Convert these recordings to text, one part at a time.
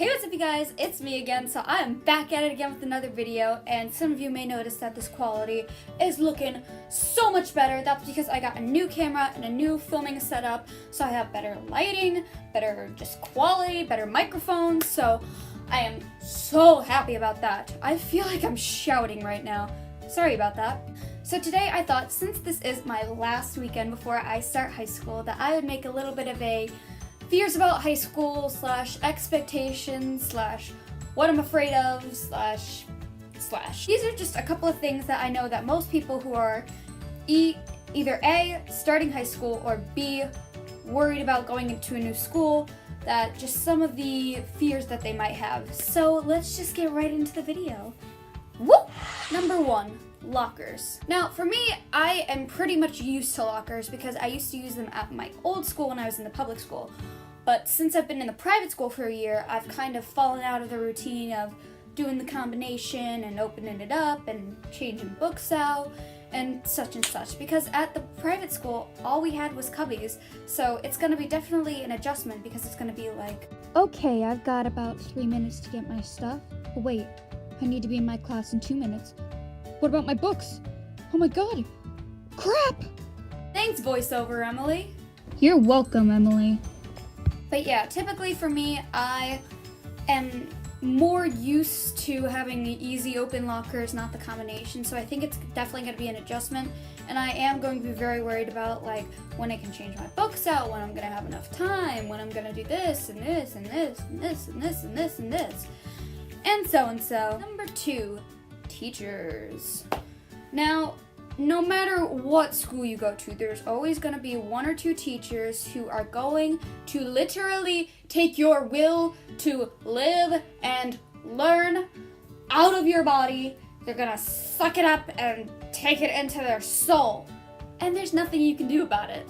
Hey, what's up you guys? It's me again. So I am back at it again with another video, and some of you may notice that this quality is looking so much better. That's because I got a new camera and a new filming setup, so I have better lighting, better just quality, better microphones, so I am so happy about that. I feel like I'm shouting right now. Sorry about that. So today I thought, since this is my last weekend before I start high school, that I would make a little bit of a fears about high school / expectations / what I'm afraid of / These are just a couple of things that I know that most people who are either A, starting high school, or B, worried about going into a new school, that just some of the fears that they might have. So let's just get right into the video. Whoop! Number 1. Lockers. Now, for me, I am pretty much used to lockers because I used to use them at my old school when I was in the public school. But since I've been in the private school for a year, I've kind of fallen out of the routine of doing the combination and opening it up and changing books out and such, because at the private school, all we had was cubbies. So it's going to be definitely an adjustment because it's going to be like, okay, I've got about 3 minutes to get my stuff. Oh, wait, I need to be in my class in 2 minutes. What about my books? Oh my god! Crap! Thanks, voiceover Emily. You're welcome, Emily. But yeah, typically for me, I am more used to having the easy open lockers, not the combination, so I think it's definitely going to be an adjustment, and I am going to be very worried about like when I can change my books out, when I'm going to have enough time, when I'm going to do this and this and this and this and this and this and this, and so. Number 2. Teachers. Now, no matter what school you go to, there's always going to be 1 or 2 teachers who are going to literally take your will to live and learn out of your body. They're going to suck it up and take it into their soul. And there's nothing you can do about it.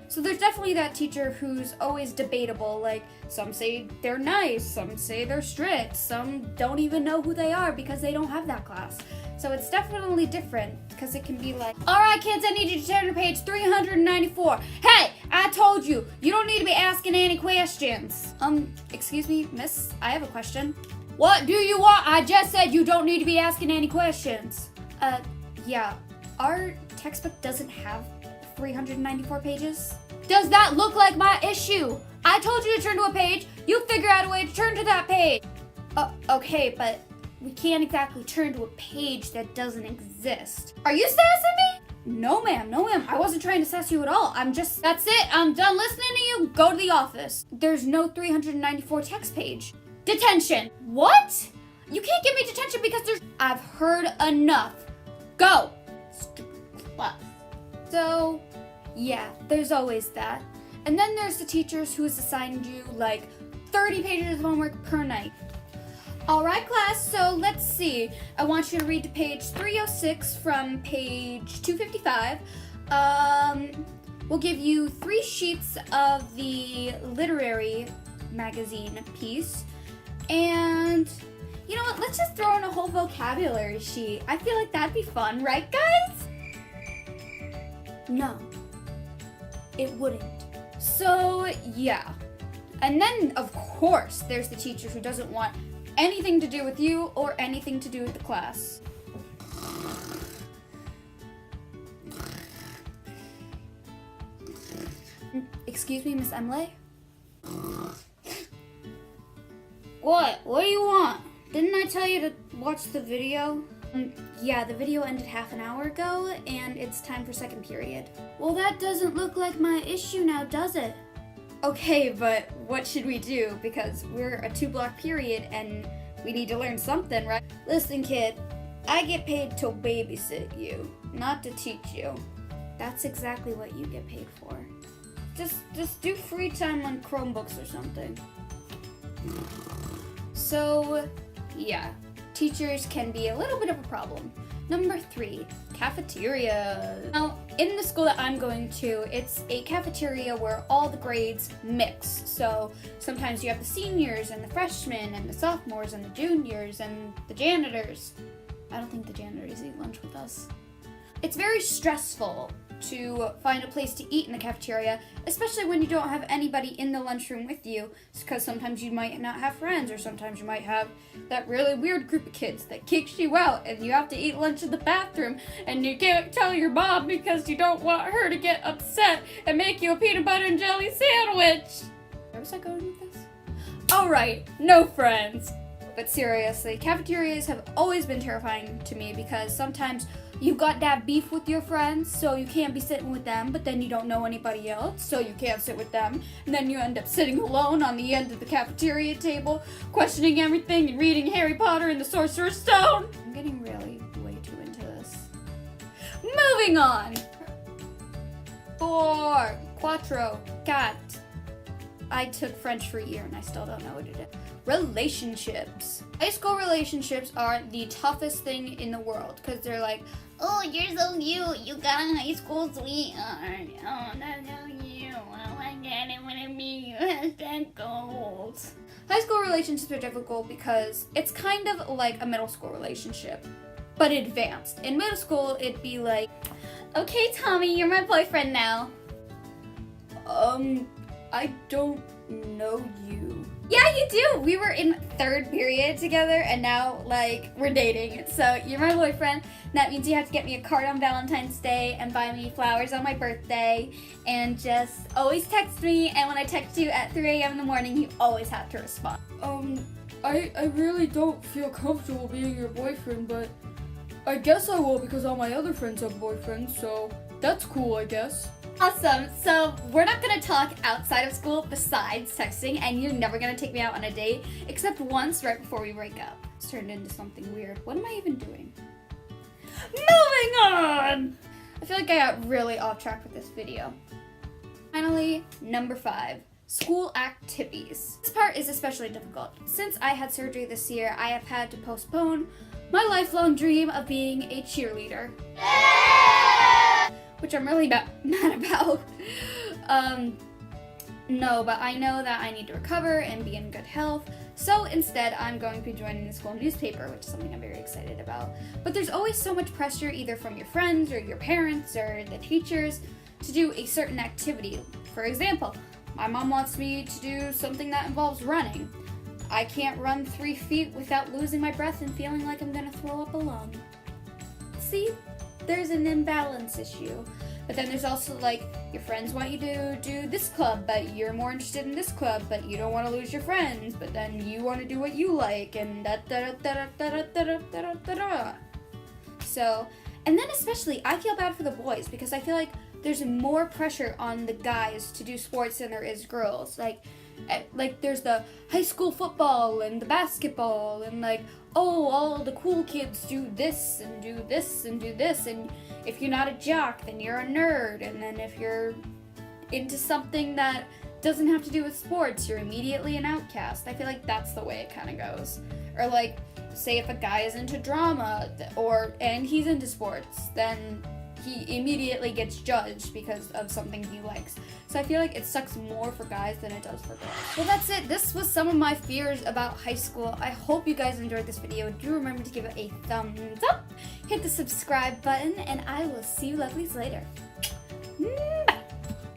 So there's definitely that teacher who's always debatable. Like, some say they're nice, some say they're strict, some don't even know who they are because they don't have that class. So it's definitely different because it can be like, alright kids, I need you to turn to page 394. Hey, I told you, you don't need to be asking any questions. Excuse me, miss, I have a question. What do you want? I just said you don't need to be asking any questions. Yeah, our textbook doesn't have 394 pages. Does that look like my issue? I told you to turn to a page. You figure out a way to turn to that page. Okay, but we can't exactly turn to a page that doesn't exist. Are you sassing me? No, ma'am. I wasn't trying to sass you at all. That's it. I'm done listening to you. Go to the office. There's no 394 text page. Detention. What? You can't give me detention because I've heard enough. Go. Stupid class. So, yeah, there's always that. And then there's the teachers who has assigned you like 30 pages of homework per night. Alright class, so let's see. I want you to read to page 306 from page 255. We'll give you 3 sheets of the literary magazine piece. And you know what, let's just throw in a whole vocabulary sheet. I feel like that'd be fun, right guys? No, it wouldn't. So, yeah. And then, of course, there's the teacher who doesn't want anything to do with you or anything to do with the class. Excuse me, Miss Emily? What? What do you want? Didn't I tell you to watch the video? Yeah, the video ended half an hour ago, and it's time for second period. Well, that doesn't look like my issue now, does it? Okay, but what should we do? Because we're a 2-block period, and we need to learn something, right? Listen, kid, I get paid to babysit you, not to teach you. That's exactly what you get paid for. Just do free time on Chromebooks or something. So, yeah. Teachers can be a little bit of a problem. Number 3, cafeteria. Now, in the school that I'm going to, it's a cafeteria where all the grades mix. So sometimes you have the seniors and the freshmen and the sophomores and the juniors and the janitors. I don't think the janitors eat lunch with us. It's very stressful to find a place to eat in the cafeteria, especially when you don't have anybody in the lunchroom with you, because sometimes you might not have friends, or sometimes you might have that really weird group of kids that kicks you out and you have to eat lunch in the bathroom and you can't tell your mom because you don't want her to get upset and make you a peanut butter and jelly sandwich. Where was I going with this? Alright, no friends. But seriously, cafeterias have always been terrifying to me because sometimes you got to have beef with your friends, so you can't be sitting with them, but then you don't know anybody else, so you can't sit with them, and then you end up sitting alone on the end of the cafeteria table, questioning everything and reading Harry Potter and the Sorcerer's Stone. I'm getting really way too into this. Moving on! 4, cat. I took French for a year and I still don't know what it is. Relationships. High school relationships are the toughest thing in the world because they're like, oh, you're so cute. You got a high school sweetheart. Oh, that's so cute. Oh my god, I want to meet you. Hashtag goals. High school relationships are difficult because it's kind of like a middle school relationship, but advanced. In middle school, it'd be like, okay, Tommy, you're my boyfriend now. I don't know you. Yeah, you do. We were in 3rd period together and now, like, we're dating. So you're my boyfriend. That means you have to get me a card on Valentine's Day and buy me flowers on my birthday and just always text me. And when I text you at 3 a.m. in the morning, you always have to respond. I really don't feel comfortable being your boyfriend, but I guess I will because all my other friends have boyfriends, so that's cool, I guess. Awesome. So we're not going to talk outside of school besides texting, and you're never going to take me out on a date except once right before we break up. It's turned into something weird. What am I even doing? Moving on! I feel like I got really off track with this video. Finally, number 5. School activities. This part is especially difficult. Since I had surgery this year, I have had to postpone my lifelong dream of being a cheerleader. Which I'm really mad about. No, but I know that I need to recover and be in good health. So instead, I'm going to be joining the school newspaper, which is something I'm very excited about. But there's always so much pressure either from your friends or your parents or the teachers to do a certain activity. For example, my mom wants me to do something that involves running. I can't run 3 feet without losing my breath and feeling like I'm gonna throw up a lung. See? There's an imbalance issue. But then there's also like your friends want you to do this club, but you're more interested in this club, but you don't want to lose your friends, but then you want to do what you like, and da da da da da da da da da da. So, and then especially I feel bad for the boys because I feel like there's more pressure on the guys to do sports than there is girls. Like there's the high school football and the basketball and like, oh, all the cool kids do this and do this and do this, and if you're not a jock, then you're a nerd, and then if you're into something that doesn't have to do with sports, you're immediately an outcast. I feel like that's the way it kind of goes. Or like, say if a guy is into drama and he's into sports, then he immediately gets judged because of something he likes. So I feel like it sucks more for guys than it does for girls. Well, that's it. This was some of my fears about high school. I hope you guys enjoyed this video. Do remember to give it a thumbs up, hit the subscribe button, and I will see you lovelies later.